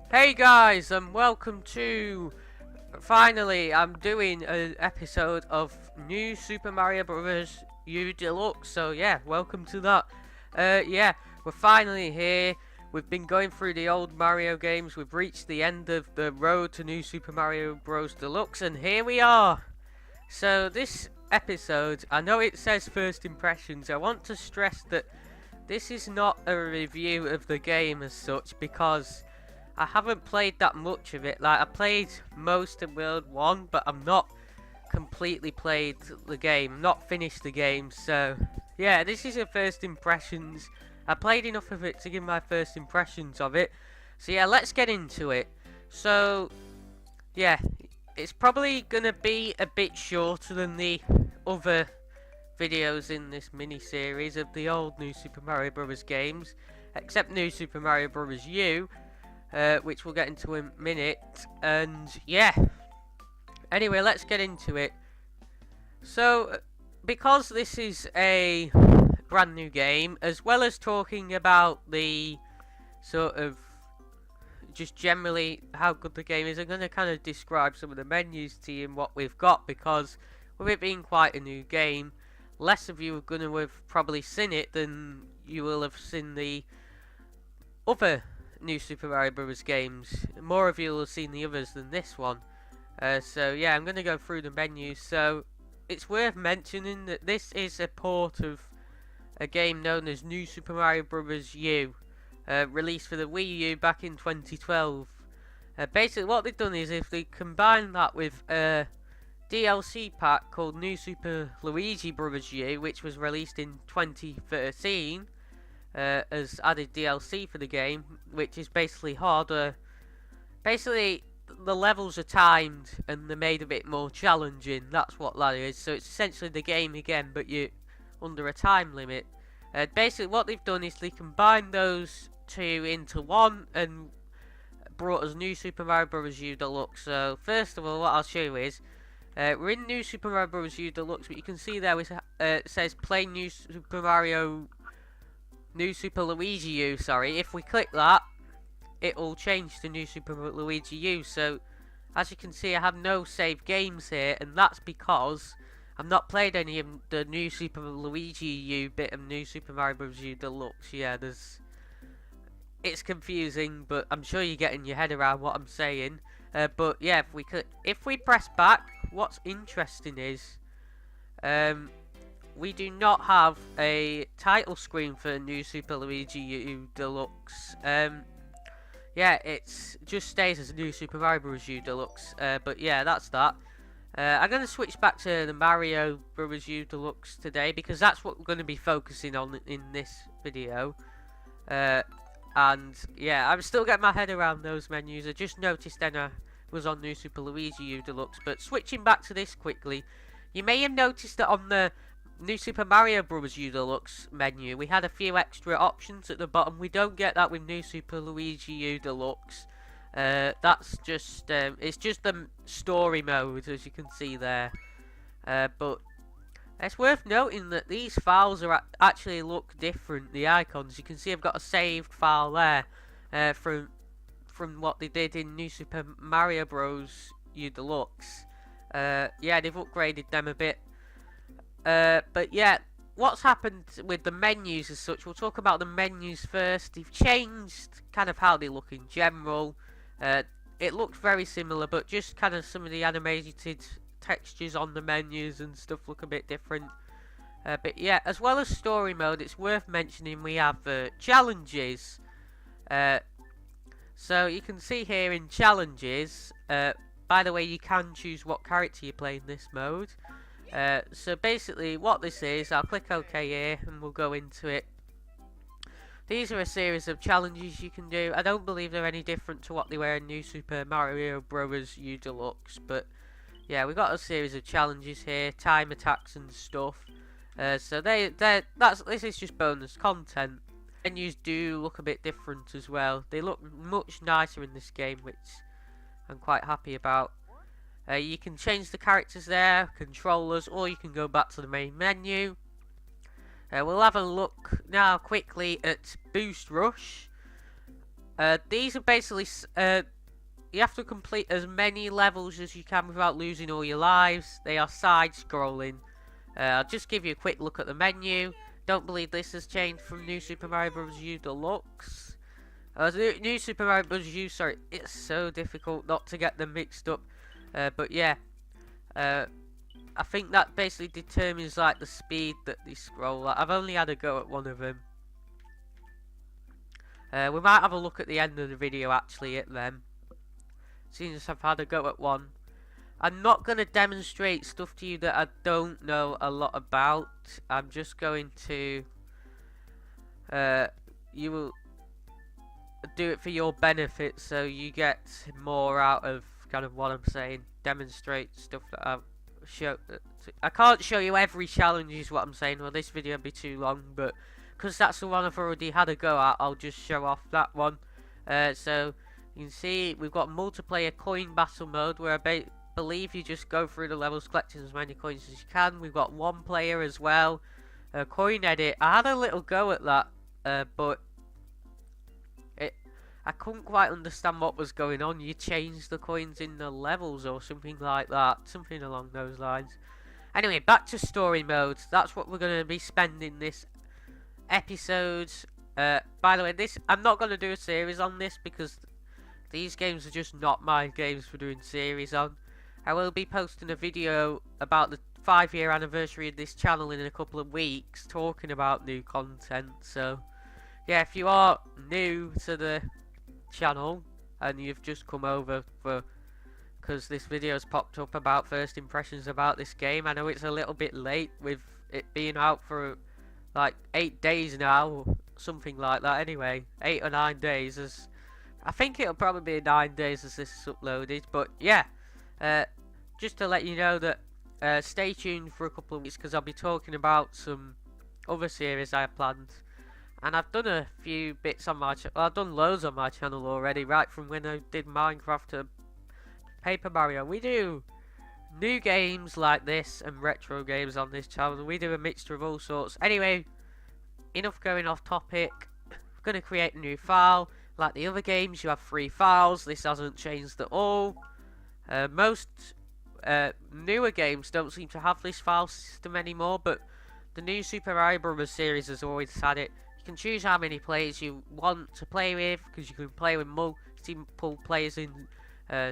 Hey guys, and welcome to... Finally, I'm doing an episode of New Super Mario Bros. U Deluxe, so yeah, welcome to that. Yeah, we're finally here. We've been going through the old Mario games, we've reached the end of the road to New Super Mario Bros. Deluxe, and here we are! So this episode, I know it says first impressions, I want to stress that this is not a review of the game as such, because I haven't played that much of it. Like, I played most of World 1, but I'm not completely played the game, not finished the game, so yeah, this is your first impressions. I played enough of it to give my first impressions of it. So yeah, let's get into it. So yeah, it's probably gonna be a bit shorter than the other videos in this mini series of the old New Super Mario Bros. Games, except New Super Mario Bros. U, which we'll get into in a minute. And yeah, anyway, let's get into it. So, because this is a brand new game, as well as talking about the sort of just generally how good the game is, I'm going to kind of describe some of the menus to you and what we've got, because with it being quite a new game, less of you are going to have probably seen it than you will have seen the other New Super Mario Bros. Games. More of you will have seen the others than this one. So yeah, I'm going to go through the menus. So it's worth mentioning that this is a port of a game known as New Super Mario Bros. U, released for the Wii U back in 2012. Basically what they've done is if they combine that with a DLC pack called New Super Luigi Bros. U, which was released in 2013, as added DLC for the game, which is basically harder. Basically, the levels are timed and they're made a bit more challenging. That's what that is. So it's essentially the game again, but you're under a time limit. Basically, what they've done is they combined those two into one and brought us New Super Mario Bros. U Deluxe. So first of all, what I'll show you is we're in New Super Mario Bros. U Deluxe, but you can see there it says play New Super Luigi U, sorry. If we click that, it'll change to New Super Luigi U. So, as you can see, I have no saved games here, and that's because I've not played any of the New Super Luigi U bit of New Super Mario Bros. U Deluxe. Yeah, it's confusing, but I'm sure you're getting your head around what I'm saying. But yeah, if we press back, what's interesting is, we do not have a title screen for New Super Luigi U Deluxe. Yeah, it just stays as New Super Mario Bros. U Deluxe. But yeah, that's that. I'm going to switch back to the Mario Bros. U Deluxe today, because that's what we're going to be focusing on in this video. And yeah, I'm still getting my head around those menus. I just noticed then I was on New Super Luigi U Deluxe. But switching back to this quickly, you may have noticed that on the New Super Mario Bros. U Deluxe menu, we had a few extra options at the bottom. We don't get that with New Super Luigi U Deluxe. That's just, it's just the story mode, as you can see there. But it's worth noting that these files are actually look different. The icons, you can see I've got a saved file there from what they did in New Super Mario Bros. U Deluxe. Yeah, they've upgraded them a bit. But yeah, what's happened with the menus as such, we'll talk about the menus first. They've changed kind of how they look in general. It looked very similar, but just kind of some of the animated textures on the menus and stuff look a bit different. But yeah, as well as story mode, it's worth mentioning we have challenges. So you can see here in challenges, by the way, you can choose what character you play in this mode. So basically what this is, I'll click OK here and we'll go into it. These are a series of challenges you can do. I don't believe they're any different to what they were in New Super Mario Bros. U Deluxe, but yeah, we've got a series of challenges here, time attacks and stuff. So this is just bonus content. Menus do look a bit different as well. They look much nicer in this game, which I'm quite happy about. You can change the characters there, controllers, or you can go back to the main menu. We'll have a look now quickly at Boost Rush. These are basically you have to complete as many levels as you can without losing all your lives. They are side-scrolling. I'll just give you a quick look at the menu. Don't believe this has changed from New Super Mario Bros. U Deluxe. New Super Mario Bros. U, sorry, it's so difficult not to get them mixed up. But yeah, I think that basically determines like the speed that they scroll. Like, I've only had a go at one of them. We might have a look at the end of the video actually at them, seeing as I've had a go at one. I'm not going to demonstrate stuff to you that I don't know a lot about. I'm just going to you will do it for your benefit, so you get more out of kind of what I'm saying. Demonstrate stuff that I've show. I can't show you every challenge is what I'm saying. Well, this video would be too long, but because that's the one I've already had a go at, I'll just show off that one. So you can see we've got multiplayer coin battle mode where I believe you just go through the levels collecting as many coins as you can. We've got one player as well. Coin edit. I had a little go at that, but I couldn't quite understand what was going on. You changed the coins in the levels or something like that. Something along those lines. Anyway, back to story mode. That's what we're going to be spending this episode. By the way, I'm not going to do a series on this because these games are just not my games for doing series on. I will be posting a video about the 5-year anniversary of this channel in a couple of weeks, talking about new content. So yeah, if you are new to the channel and you've just come over because this video's popped up about first impressions about this game, I know it's a little bit late with it being out for like 8 days now, or something like that. Anyway, 8 or 9 days. As I think it'll probably be 9 days as this is uploaded. But yeah, just to let you know that stay tuned for a couple of weeks because I'll be talking about some other series I have planned. And I've done a few bits on my channel. Well, I've done loads on my channel already, right from when I did Minecraft to Paper Mario. We do new games like this and retro games on this channel. We do a mixture of all sorts. Anyway, enough going off topic. I'm going to create a new file. Like the other games, you have 3 files. This hasn't changed at all. Most newer games don't seem to have this file system anymore, but the new Super Mario Bros. Series has always had it. You can choose how many players you want to play with, because you can play with multiple players in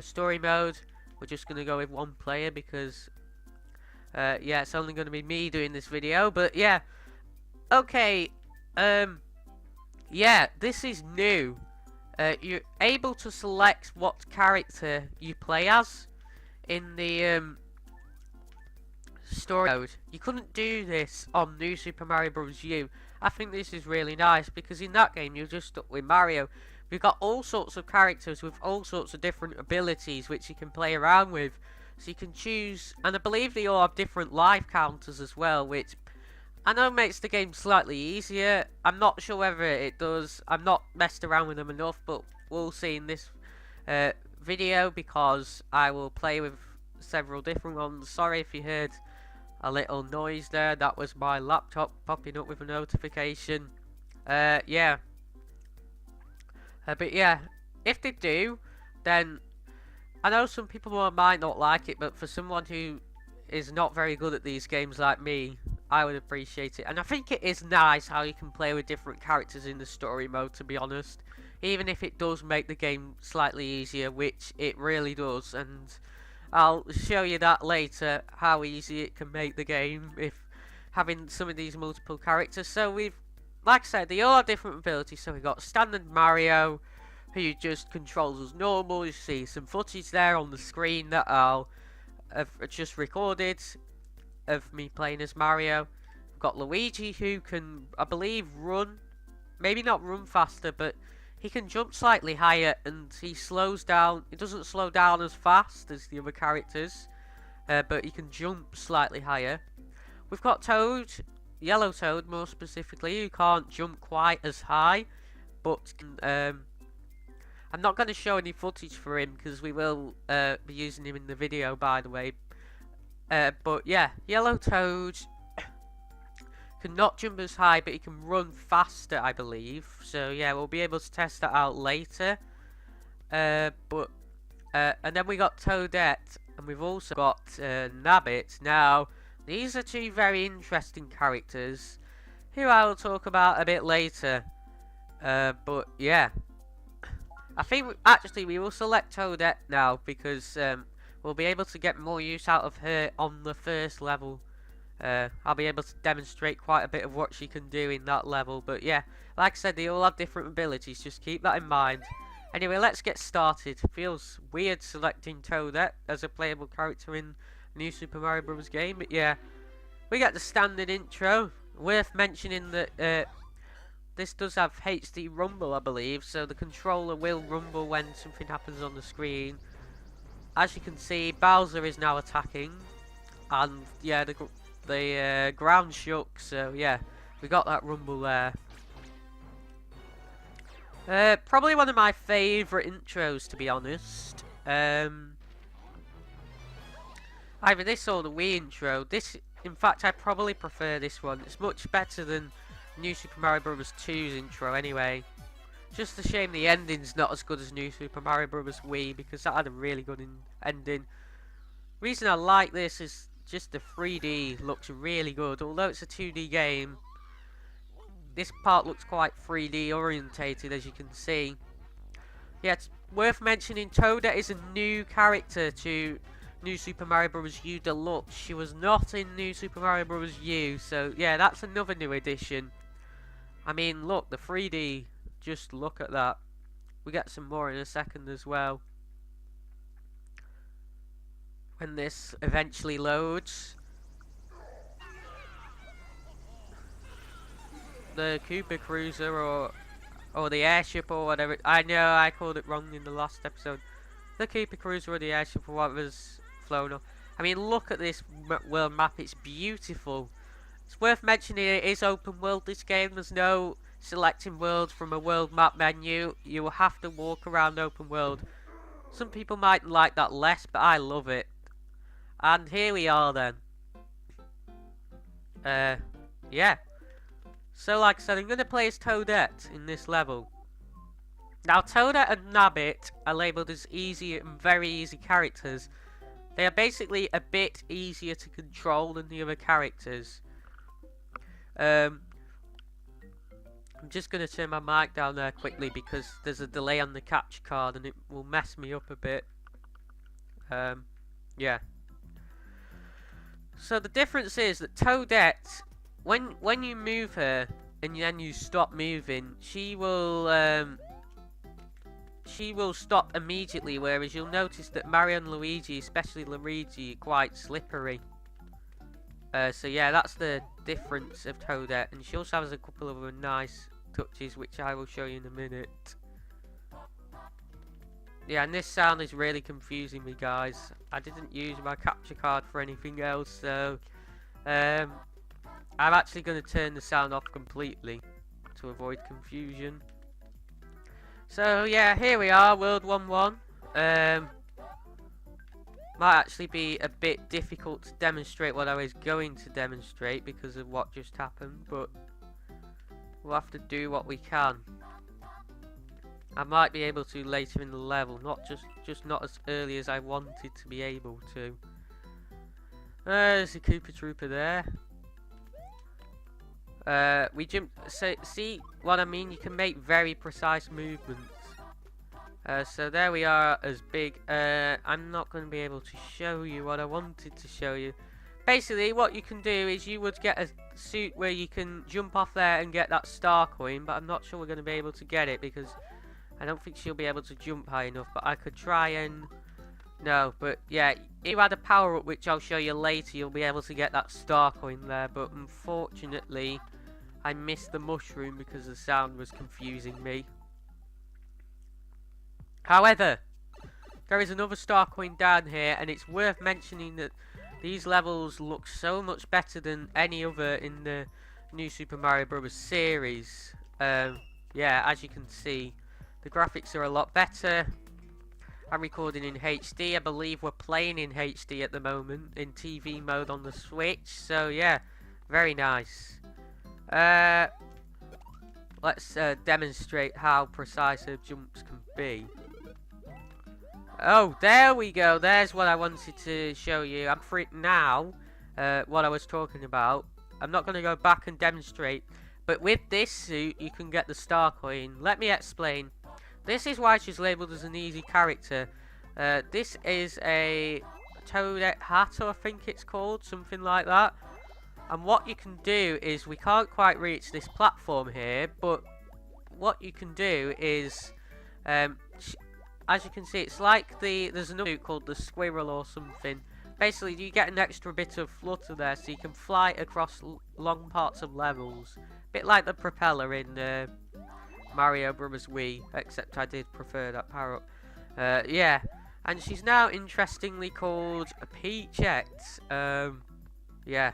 story mode. We're just going to go with 1 player because yeah, it's only going to be me doing this video. But yeah, okay, yeah, this is new. You're able to select what character you play as in the story mode. You couldn't do this on New Super Mario Bros. U. I think this is really nice because in that game you're just stuck with Mario. We've got all sorts of characters with all sorts of different abilities which you can play around with. So you can choose, and I believe they all have different life counters as well, which I know makes the game slightly easier. I'm not sure whether it does. I'm not messed around with them enough, but we'll see in this video because I will play with several different ones. Sorry if you heard a little noise there. That was my laptop popping up with a notification. Yeah. But yeah, if they do, then I know some people might not like it, but for someone who is not very good at these games like me, I would appreciate it. And I think it is nice how you can play with different characters in the story mode, to be honest. Even if it does make the game slightly easier, which it really does. And I'll show you that later, how easy it can make the game if having some of these multiple characters. So we've, like I said, they all have different abilities. So we've got standard Mario, who just controls as normal. You see some footage there on the screen that I've just recorded of me playing as Mario. We've got Luigi, who can, I believe, run. Maybe not run faster, but he can jump slightly higher, and he slows down. He doesn't slow down as fast as the other characters, but he can jump slightly higher. We've got Toad, Yellow Toad more specifically, who can't jump quite as high, but I'm not going to show any footage for him because we will be using him in the video, by the way. But yeah, Yellow Toad cannot jump as high, but he can run faster, I believe. So yeah, we'll be able to test that out later. And then we got Toadette, and we've also got Nabbit. Now, these are two very interesting characters, who I will talk about a bit later. But yeah, I think actually we will select Toadette now because we'll be able to get more use out of her on the first level. I'll be able to demonstrate quite a bit of what she can do in that level. But yeah, like I said, they all have different abilities, just keep that in mind. Anyway, let's get started. Feels weird selecting Toadette as a playable character in a new Super Mario Bros. Game, but yeah. We got the standard intro. Worth mentioning that this does have HD rumble, I believe, so the controller will rumble when something happens on the screen. As you can see, Bowser is now attacking, and yeah, the ground shook, so yeah, we got that rumble there. Probably one of my favourite intros, to be honest. Either this or the Wii intro. This, in fact, I probably prefer this one. It's much better than New Super Mario Bros. 2's intro anyway. Just a shame the ending's not as good as New Super Mario Bros. Wii, because that had a really good ending. Reason I like this is just the 3D looks really good. Although it's a 2D game, this part looks quite 3D orientated, as you can see. Yeah, it's worth mentioning Toadette is a new character to New Super Mario Bros. U Deluxe. She was not in New Super Mario Bros. U, so yeah, that's another new addition. I mean, look, the 3D, just look at that. We get some more in a second as well, when this eventually loads. The Koopa Cruiser or the airship or whatever. I know I called it wrong in the last episode. The Koopa Cruiser or the airship or whatever's flown off. I mean, look at this world map. It's beautiful. It's worth mentioning it is open world, this game. There's no selecting worlds from a world map menu. You will have to walk around open world. Some people might like that less, but I love it. And here we are then. Yeah. So like I said, I'm going to play as Toadette in this level. Now, Toadette and Nabbit are labelled as easy and very easy characters. They are basically a bit easier to control than the other characters. I'm just going to turn my mic down there quickly because there's a delay on the capture card and it will mess me up a bit. Yeah. So the difference is that Toadette, when you move her and then you stop moving, she will stop immediately, whereas you'll notice that Mario and Luigi, especially Luigi, are quite slippery. So yeah, that's the difference of Toadette, and she also has a couple of other nice touches, which I will show you in a minute. Yeah, and this sound is really confusing me, guys. I didn't use my capture card for anything else, so I'm actually going to turn the sound off completely to avoid confusion. So yeah, here we are, World 1-1. Might actually be a bit difficult to demonstrate what I was going to demonstrate because of what just happened, but we'll have to do what we can. I might be able to later in the level, not just not as early as I wanted to be able to. There's a Koopa Trooper there. We jump. So see what I mean? You can make very precise movements. So there we are as big. I'm not going to be able to show you what I wanted to show you. Basically, what you can do is you would get a suit where you can jump off there and get that star coin, but I'm not sure we're going to be able to get it because I don't think she'll be able to jump high enough, but I could try and... No, but yeah, if you had a power-up, which I'll show you later, you'll be able to get that star coin there, but unfortunately, I missed the mushroom because the sound was confusing me. However, there is another star coin down here, and it's worth mentioning that these levels look so much better than any other in the new Super Mario Bros. Series. Yeah, as you can see, the graphics are a lot better. I'm recording in HD. I believe we're playing in HD at the moment, in TV mode on the Switch. So yeah, very nice. Let's demonstrate how precise her jumps can be. Oh, there we go. There's what I wanted to show you. I'm free now. What I was talking about. I'm not going to go back and demonstrate. But with this suit, you can get the star coin. Let me explain. This is why she's labelled as an easy character. This is a Toadette hat, I think it's called. Something like that. And what you can do is, we can't quite reach this platform here, but what you can do is, as you can see, it's like there's another suit called the squirrel or something. Basically, you get an extra bit of flutter there, so you can fly across long parts of levels. Bit like the propeller in Mario Bros. Wii, except I did prefer that power up. Yeah, and she's now interestingly called Peachette. Yeah.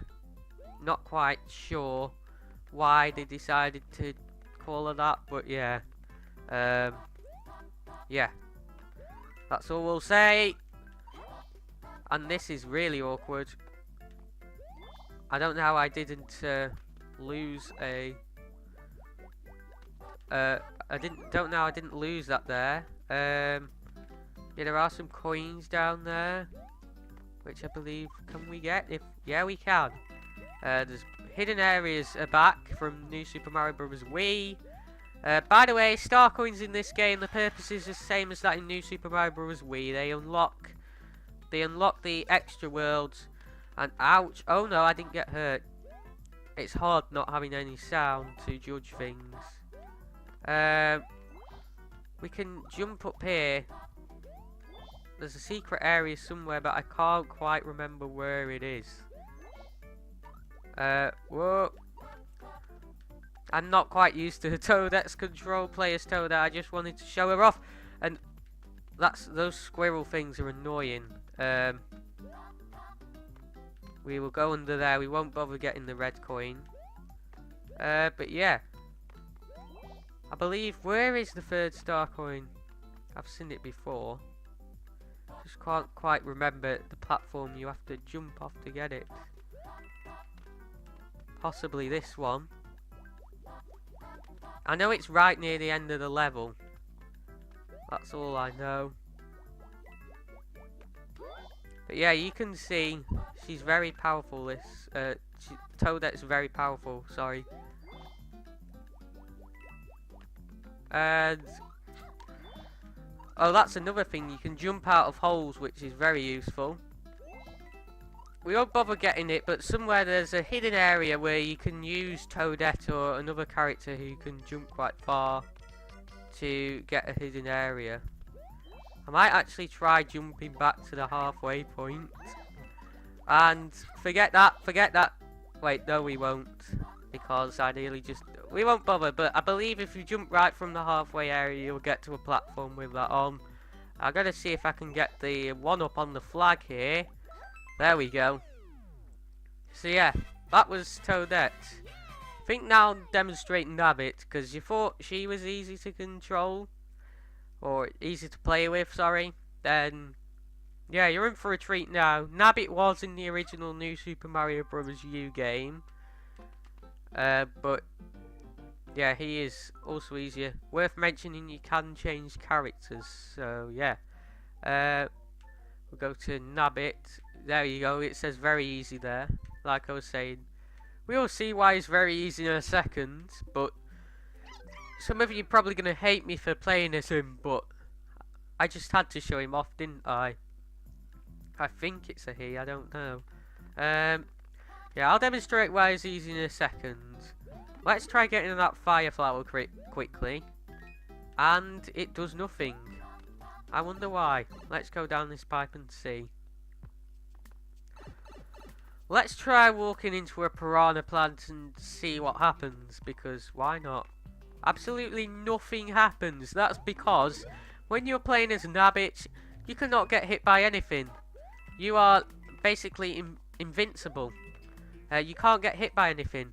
Not quite sure why they decided to call her that, but yeah. Yeah. That's all we'll say. And this is really awkward. I don't know how I didn't lose a... don't know how I didn't lose that there. Yeah, there are some coins down there, which I believe, can we get? Yeah, we can. There's hidden areas back from New Super Mario Bros. Wii. By the way, star coins in this game, the purpose is the same as that in New Super Mario Bros. Wii. They unlock the extra worlds. And ouch! Oh no, I didn't get hurt. It's hard not having any sound to judge things. We can jump up here. There's a secret area somewhere, but I can't quite remember where it is. Whoa. I'm not quite used to Toadette's control players Toadette. I just wanted to show her off. And those squirrel things are annoying. We will go under there. We won't bother getting the red coin. But yeah. I believe, where is the third star coin? I've seen it before. Just can't quite remember the platform you have to jump off to get it. Possibly this one. I know it's right near the end of the level. That's all I know. But yeah, you can see she's very powerful. Toadette's very powerful, sorry. And... oh, that's another thing. You can jump out of holes, which is very useful. We won't bother getting it, but somewhere there's a hidden area where you can use Toadette or another character who can jump quite far to get a hidden area. I might actually try jumping back to the halfway point. And forget that. Wait, no we won't. Because ideally we won't bother, but I believe if you jump right from the halfway area, you'll get to a platform with that on. I'm gonna see if I can get the one up on the flag here. There we go. So yeah, that was Toadette. I think now I'm demonstrating Nabbit, because you thought she was easy to control, or easy to play with, sorry. Then, yeah, you're in for a treat now. Nabbit was in the original New Super Mario Bros. U game. But, yeah, he is also easier. Worth mentioning, you can change characters, so yeah. We'll go to Nabbit. There you go, it says very easy there, like I was saying. We'll see why it's very easy in a second, but some of you are probably going to hate me for playing as him, but I just had to show him off, didn't I? I think it's a he, I don't know. Yeah, I'll demonstrate why it's easy in a second. Let's try getting that fire flower quickly. And it does nothing. I wonder why. Let's go down this pipe and see. Let's try walking into a piranha plant and see what happens, because why not? Absolutely nothing happens. That's because when you're playing as Nabbit, you cannot get hit by anything. You are basically invincible. You can't get hit by anything.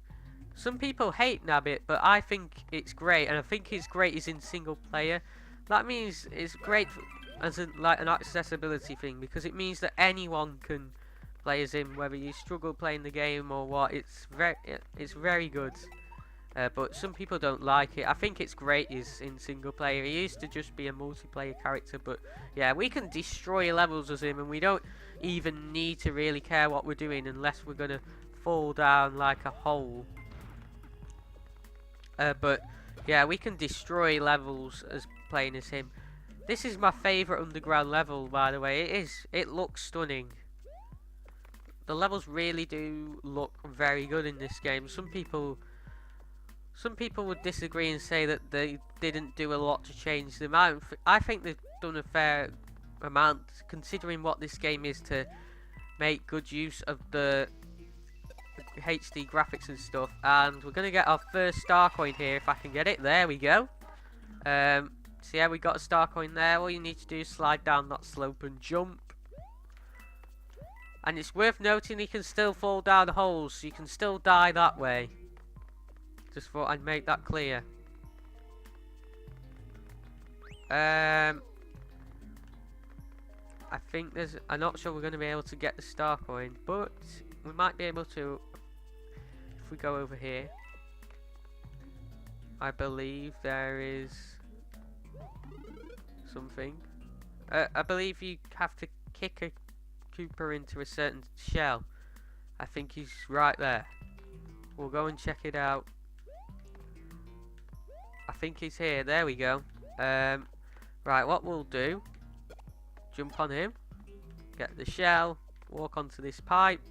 Some people hate Nabbit, but I think it's great, and I think it's great is in single player. That means it's great as like an accessibility thing, because it means that anyone can play as him, whether you struggle playing the game or what. It's very good. But some people don't like it. I think it's great is in single player. He used to just be a multiplayer character, but yeah, we can destroy levels as him, and we don't even need to really care what we're doing unless we're gonna fall down like a hole. But yeah, we can destroy levels as playing as him. This is my favourite underground level, by the way. It is. It looks stunning. The levels really do look very good in this game. Some people would disagree and say that they didn't do a lot to change them. I think they've done a fair amount, considering what this game is, to make good use of the HD graphics and stuff. And we're going to get our first star coin here, if I can get it. There we go. So yeah, we got a star coin there. All you need to do is slide down that slope and jump. And it's worth noting you can still fall down holes, so you can still die that way. Just thought I'd make that clear. I think I'm not sure we're going to be able to get the star coin, but we might be able to if we go over here. I believe there is something. I believe you have to kick a Cooper into a certain shell. I think he's right there. We'll go and check it out. I think he's here. There we go. Right, what we'll do, jump on him, get the shell, walk onto this pipe.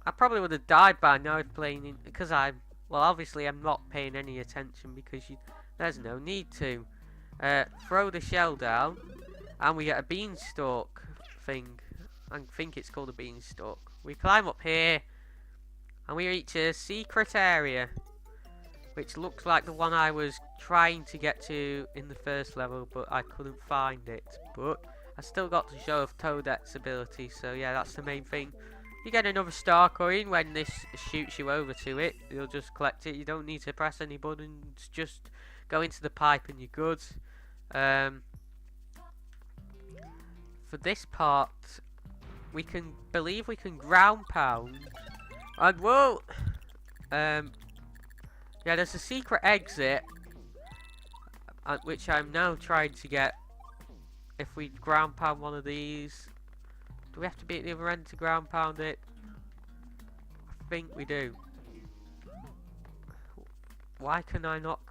I probably would have died by now if playing in, because well, obviously I'm not paying any attention because there's no need to. Throw the shell down, and we get a beanstalk thing. I think it's called a beanstalk. We climb up here, and we reach a secret area, which looks like the one I was trying to get to in the first level, but I couldn't find it. But I still got to show off Toadette's ability, so yeah, that's the main thing. You get another star coin when this shoots you over to it. You'll just collect it. You don't need to press any buttons. Just go into the pipe and you're good. For this part, we can ground pound. And whoa! Yeah, there's a secret exit, which I'm now trying to get. If we ground pound one of these, do we have to be at the other end to ground pound it? I think we do. Why can I not?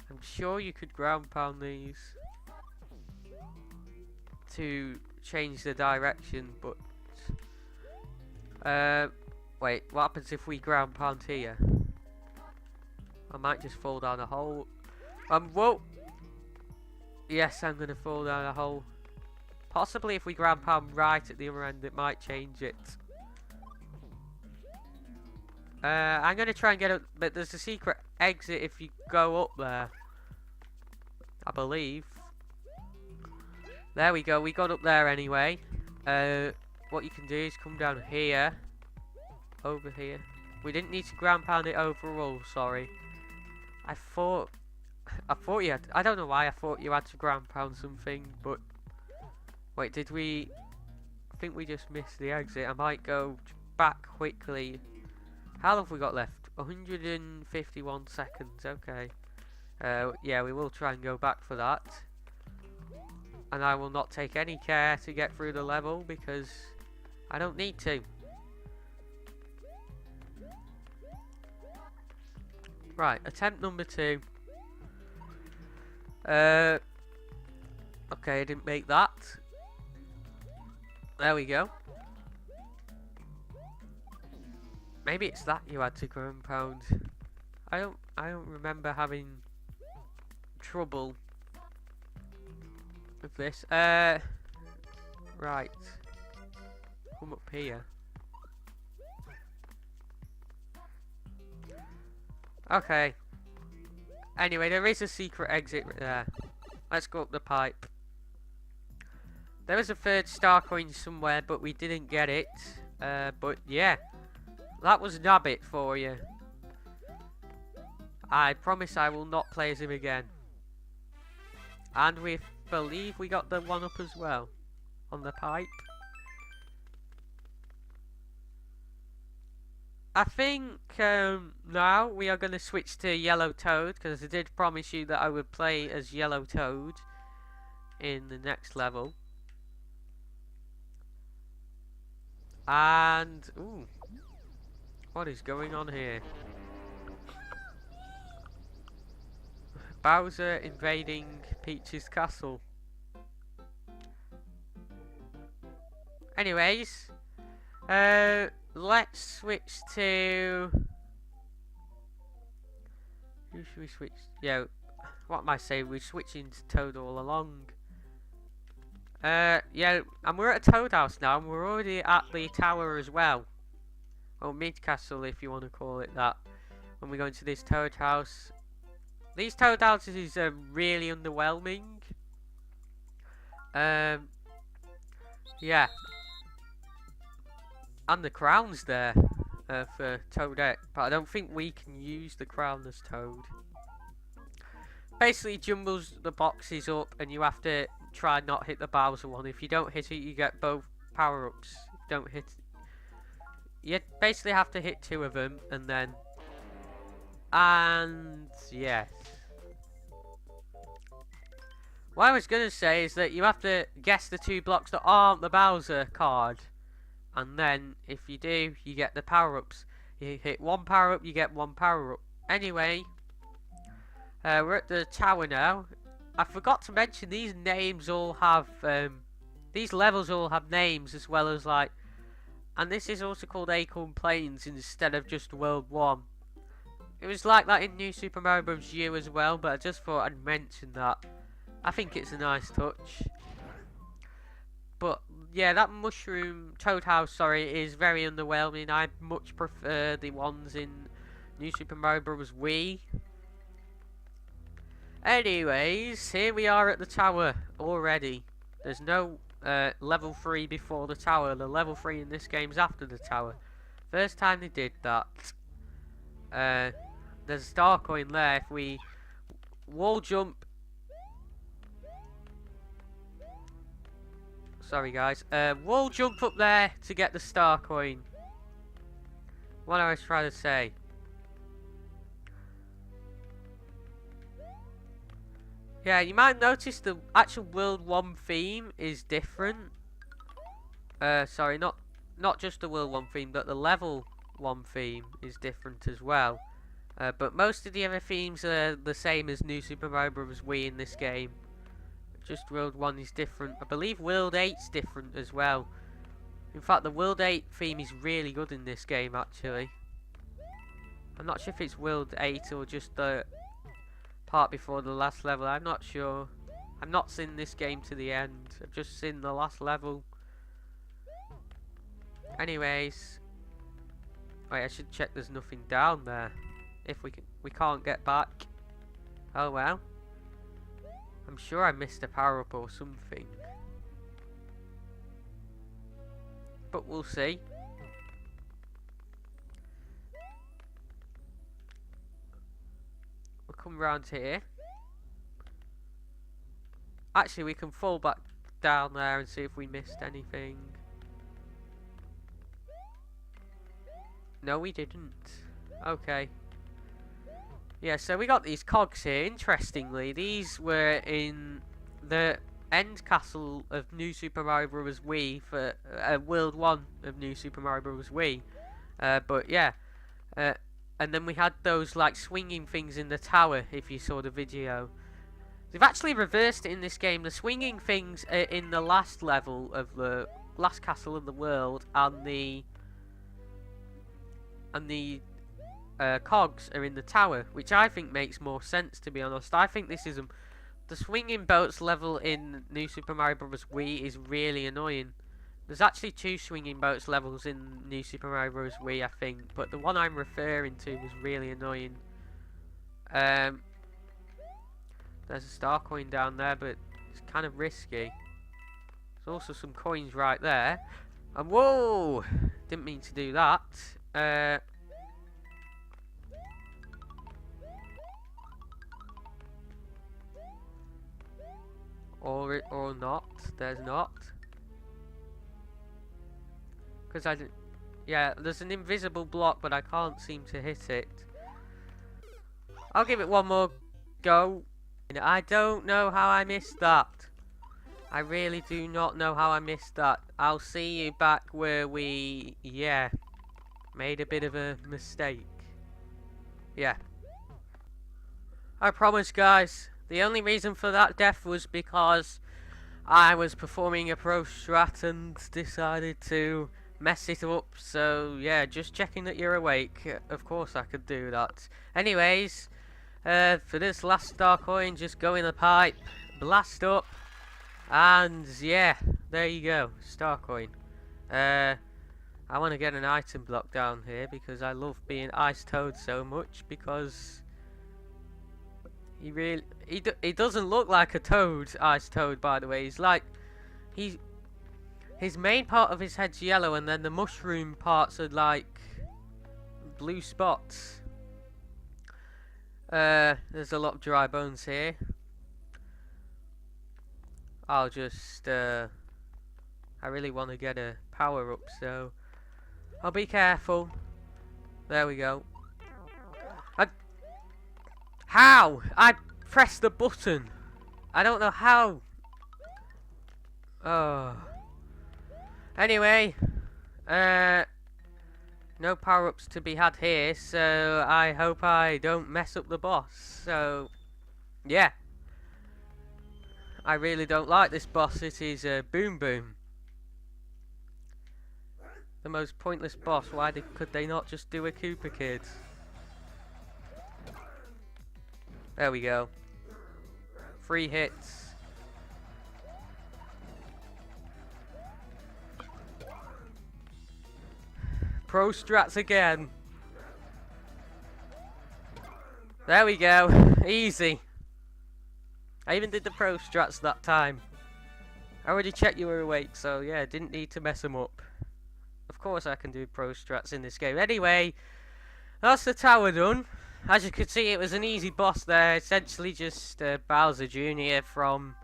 I'm sure you could ground pound these to change the direction, but wait, what happens if we ground pound here? I might just fall down a hole. Whoa! Yes, I'm gonna fall down a hole. Possibly if we ground pound right at the other end, it might change it. I'm gonna try and get up, but there's a secret exit if you go up there, I believe. There we go, we got up there anyway. What you can do is come down here, over here. We didn't need to ground pound it overall, sorry. I thought you had, I don't know why I thought you had to ground pound something, but wait, did we? I think we just missed the exit. I might go back quickly. How long have we got left? 151 seconds, okay. Yeah, we will try and go back for that. And I will not take any care to get through the level because I don't need to. Right, attempt number 2. Okay, I didn't make that. There we go. Maybe it's that you had to ground pound. I don't remember having trouble with this. Right. Come up here. Okay. Anyway, there is a secret exit right there. Let's go up the pipe. There was a third star coin somewhere, but we didn't get it. But yeah, that was Nabbit for you. I promise I will not play as him again. And we believe we got the one up as well on the pipe. I think now we are going to switch to Yellow Toad, because I did promise you that I would play as Yellow Toad in the next level. And ooh, what is going on here? Bowser invading Peach's castle. Anyways, let's switch to... Who should we switch? Yeah, what am I saying? We're switching to Toad all along. Yeah, and we're at a Toad house now, and we're already at the tower as well. Or mid-castle, if you want to call it that. When we go into this Toad house. These Toad houses are really underwhelming. Yeah. And the crown's there for Toadette, but I don't think we can use the crown as Toad. Basically jumbles the boxes up and you have to try not hit the Bowser one. If you don't hit it, you get both power-ups. If you don't hit it, you basically have to hit 2 of them and then... And yes. What I was going to say is that you have to guess the 2 blocks that aren't the Bowser card. And then, if you do, you get the power-ups. You hit 1 power-up, you get 1 power-up. Anyway, we're at the tower now. I forgot to mention, these names all have... these levels all have names as well as, like... And this is also called Acorn Plains instead of just World 1. It was like that in New Super Mario Bros. U as well, but I just thought I'd mention that. I think it's a nice touch. But yeah, that mushroom Toad house, sorry, is very underwhelming. I much prefer the ones in New Super Mario Bros. Wii. Anyways, here we are at the tower already. There's no level 3 before the tower. The level 3 in this game is after the tower. First time they did that. There's a star coin there. If we wall jump... Sorry guys. Wall jump up there to get the star coin. What I was trying to say. Yeah, you might notice the actual World 1 theme is different. Sorry, not just the World 1 theme, but the Level 1 theme is different as well. But most of the other themes are the same as New Super Mario Bros. Wii in this game. Just World 1 is different. I believe World 8's different as well. In fact, the World 8 theme is really good in this game, actually. I'm not sure if it's World 8 or just the part before the last level. I'm not sure. I've not seen this game to the end. I've just seen the last level. Anyways. Wait, I should check there's nothing down there. If we can't get back. Oh well. I'm sure I missed a power-up or something. But we'll see. We'll come round here. Actually, we can fall back down there and see if we missed anything. No, we didn't. Okay. Yeah, so we got these cogs here. Interestingly, these were in the end castle of New Super Mario Bros. Wii for World 1 of New Super Mario Bros. Wii. But yeah, and then we had those like swinging things in the tower. If you saw the video, they've actually reversed it in this game. The swinging things are in the last level of the last castle of the world, and the cogs are in the tower, which I think makes more sense, to be honest. I think this is the swinging boats level in New Super Mario Bros. Wii is really annoying. There's actually 2 swinging boats levels in New Super Mario Bros. Wii, I think, but the one I'm referring to was really annoying. There's a star coin down there, but it's kind of risky. There's also some coins right there. And whoa! Didn't mean to do that. Or not. There's not. Because I didn't... Yeah, there's an invisible block, but I can't seem to hit it. I'll give it one more go. I don't know how I missed that. I really do not know how I missed that. I'll see you back where we, yeah, made a bit of a mistake. Yeah. I promise, guys, the only reason for that death was because I was performing a pro strat and decided to mess it up. So, yeah, just checking that you're awake. Of course I could do that. Anyways, for this last star coin, just go in the pipe, blast up, and yeah, there you go, star coin. I want to get an item block down here because I love being Ice Toad so much, because he doesn't look like a toad, Ice Toad, by the way. He's like, his main part of his head's yellow, and then the mushroom parts are like blue spots. There's a lot of dry bones here. I'll just, I really want to get a power up, so I'll be careful. There we go. How? I pressed the button. I don't know how. Oh. Anyway, no power-ups to be had here, so I hope I don't mess up the boss. So, yeah. I really don't like this boss. It is Boom Boom. The most pointless boss. Why could they not just do a Koopa Kid? There we go. 3 hits. Pro strats again. There we go. Easy. I even did the pro strats that time. I already checked you were awake, so yeah, didn't need to mess them up. Of course I can do pro strats in this game. Anyway, that's the tower done. As you can see, it was an easy boss there. Essentially just Bowser Jr. from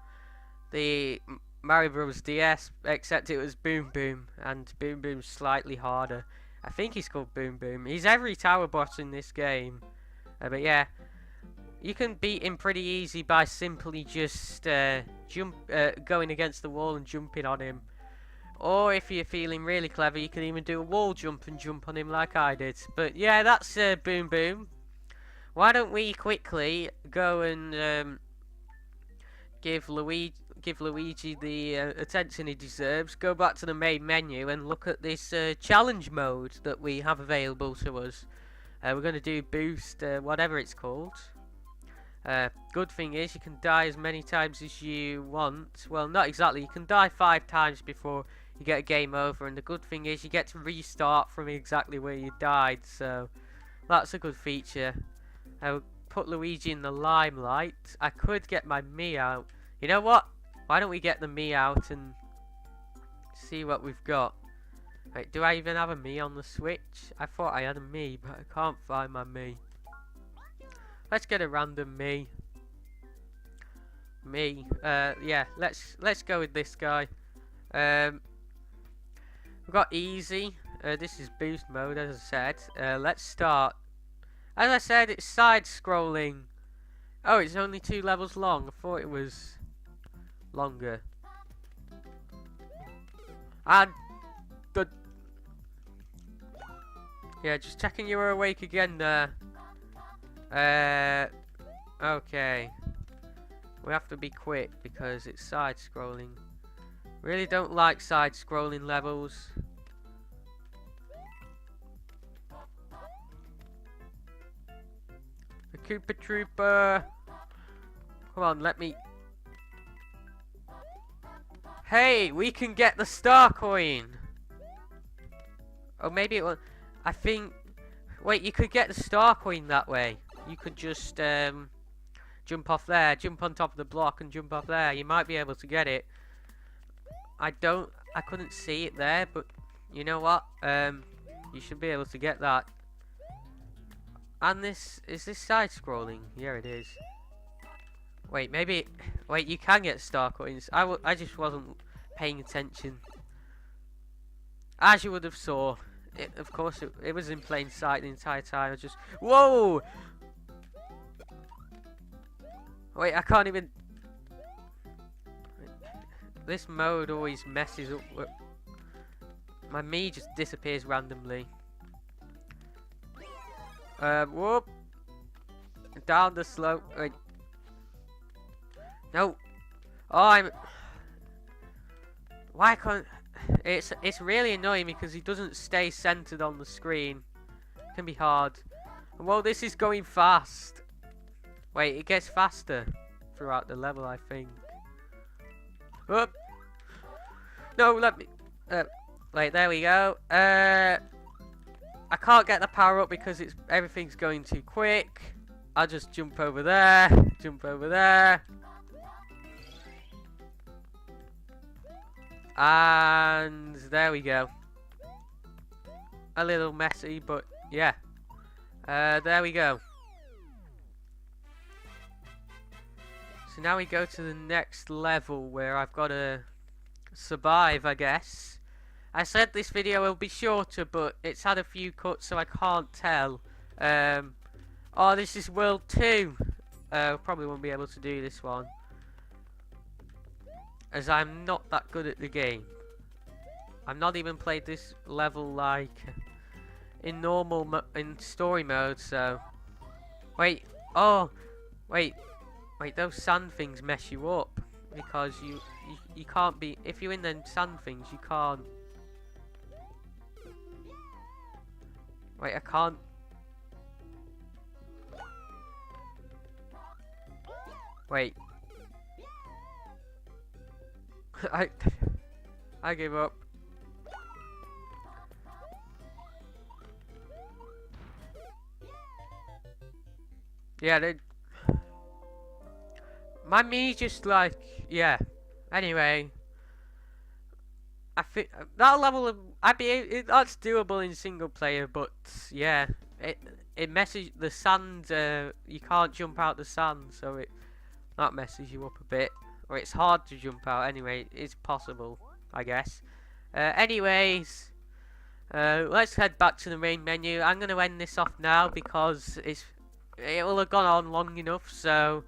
the Mario Bros. DS, except it was Boom Boom, and Boom Boom's slightly harder. I think he's called Boom Boom. He's every tower boss in this game. But yeah, you can beat him pretty easy by simply just going against the wall and jumping on him. Or if you're feeling really clever, you can even do a wall jump and jump on him like I did. But yeah, that's Boom Boom. Why don't we quickly go and give Luigi the attention he deserves, go back to the main menu and look at this challenge mode that we have available to us. We're going to do boost, whatever it's called. Good thing is you can die as many times as you want. Well, not exactly. You can die 5 times before you get a game over, and the good thing is you get to restart from exactly where you died, so that's a good feature. I'll put Luigi in the limelight. I could get my Mii out. You know what? Why don't we get the Mii out and see what we've got? Wait, do I even have a Mii on the Switch? I thought I had a Mii, but I can't find my Mii. Let's get a random Mii. Yeah, let's go with this guy. We've got easy. This is boost mode, as I said. Let's start. As I said, it's side-scrolling. Oh, it's only 2 levels long. I thought it was longer. And yeah, just checking you were awake again there. Okay. We have to be quick because it's side-scrolling. Really don't like side-scrolling levels. The Koopa Trooper. Come on, let me. Hey, we can get the star coin. Oh, maybe it will. I think. Wait, you could get the star coin that way. You could just jump off there, jump on top of the block, and jump off there. You might be able to get it. I couldn't see it there, but you know what? You should be able to get that. And is this side-scrolling? Yeah, it is. Wait, wait, you can get star coins. I just wasn't paying attention. As you would have saw, Of course, it was in plain sight the entire time. I just... Whoa! Wait, I can't even... This mode always messes up. My Mii just disappears randomly. Whoop! Down the slope. Wait. No! Oh, I'm... Why can't... It's really annoying because he doesn't stay centered on the screen. It can be hard. Well, this is going fast. Wait, it gets faster throughout the level, I think. Whoop! No, let me... wait, there we go. I can't get the power up because everything's going too quick. I'll just jump over there. Jump over there. And there we go. A little messy, but yeah. There we go. So now we go to the next level where I've got to survive, I guess. I said this video will be shorter, but it's had a few cuts, so I can't tell. Oh, this is World 2. Probably won't be able to do this one, as I'm not that good at the game. I've not even played this level like in normal in story mode. So wait, oh wait, those sand things mess you up because you can't be, if you're in them sand things you can't. Wait, I can't. Wait. I give up. Yeah, my Mii's just like, yeah. Anyway, I think that level of that's doable in single player, but yeah, it messes the sand. You can't jump out the sand, so that messes you up a bit. Or it's hard to jump out. Anyway, it's possible, I guess. Anyways, let's head back to the main menu. I'm going to end this off now because it will have gone on long enough. So,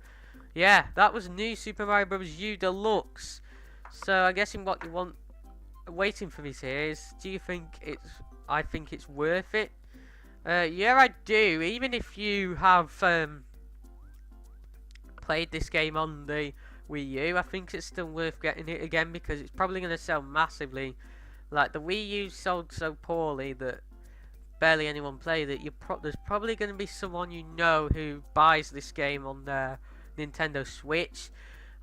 yeah, that was New Super Mario Bros. U Deluxe. So, I guess what you want, waiting for me to hear is, do you think I think it's worth it? Yeah, I do. Even if you have played this game on the Wii U, I think it's still worth getting it again because it's probably going to sell massively. Like, the Wii U sold so poorly that barely anyone played it. There's probably going to be someone you know who buys this game on their Nintendo Switch.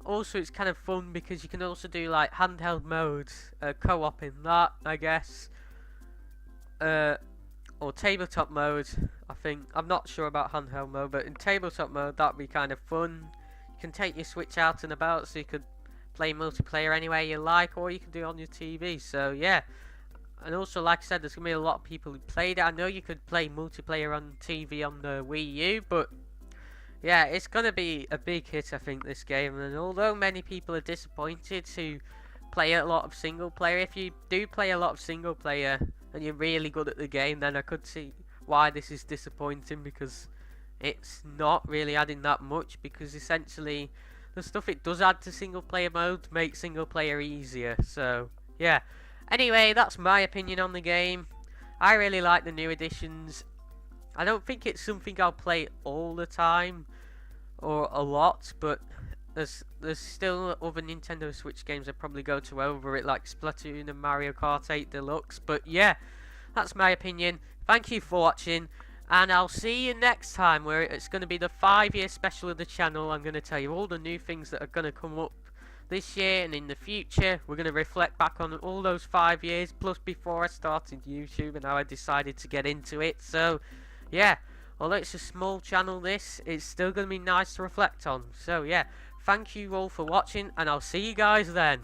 Also, it's kind of fun because you can also do like handheld modes, co-op in that, I guess, or tabletop mode. I think, I'm not sure about handheld mode, but in tabletop mode that'd be kind of fun. You can take your Switch out and about, so you could play multiplayer anywhere you like, or you can do it on your TV. So yeah, and also, like I said, there's gonna be a lot of people who played it. I know you could play multiplayer on TV on the Wii U, but yeah, it's gonna be a big hit, I think, this game. And although many people are disappointed to play a lot of single player, if you do play a lot of single player and you're really good at the game, then I could see why this is disappointing, because it's not really adding that much, because essentially the stuff it does add to single player mode makes single player easier. So yeah, anyway, that's my opinion on the game. I really like the new additions. I don't think it's something I'll play all the time or a lot, but there's still other Nintendo Switch games I probably go to over it, like Splatoon and Mario Kart 8 Deluxe. But yeah, that's my opinion. Thank you for watching, and I'll see you next time, where it's going to be the 5-year special of the channel. I'm going to tell you all the new things that are going to come up this year and in the future. We're going to reflect back on all those 5 years, plus before I started YouTube and how I decided to get into it. So yeah, although it's a small channel, it's still going to be nice to reflect on. So yeah, thank you all for watching, and I'll see you guys then.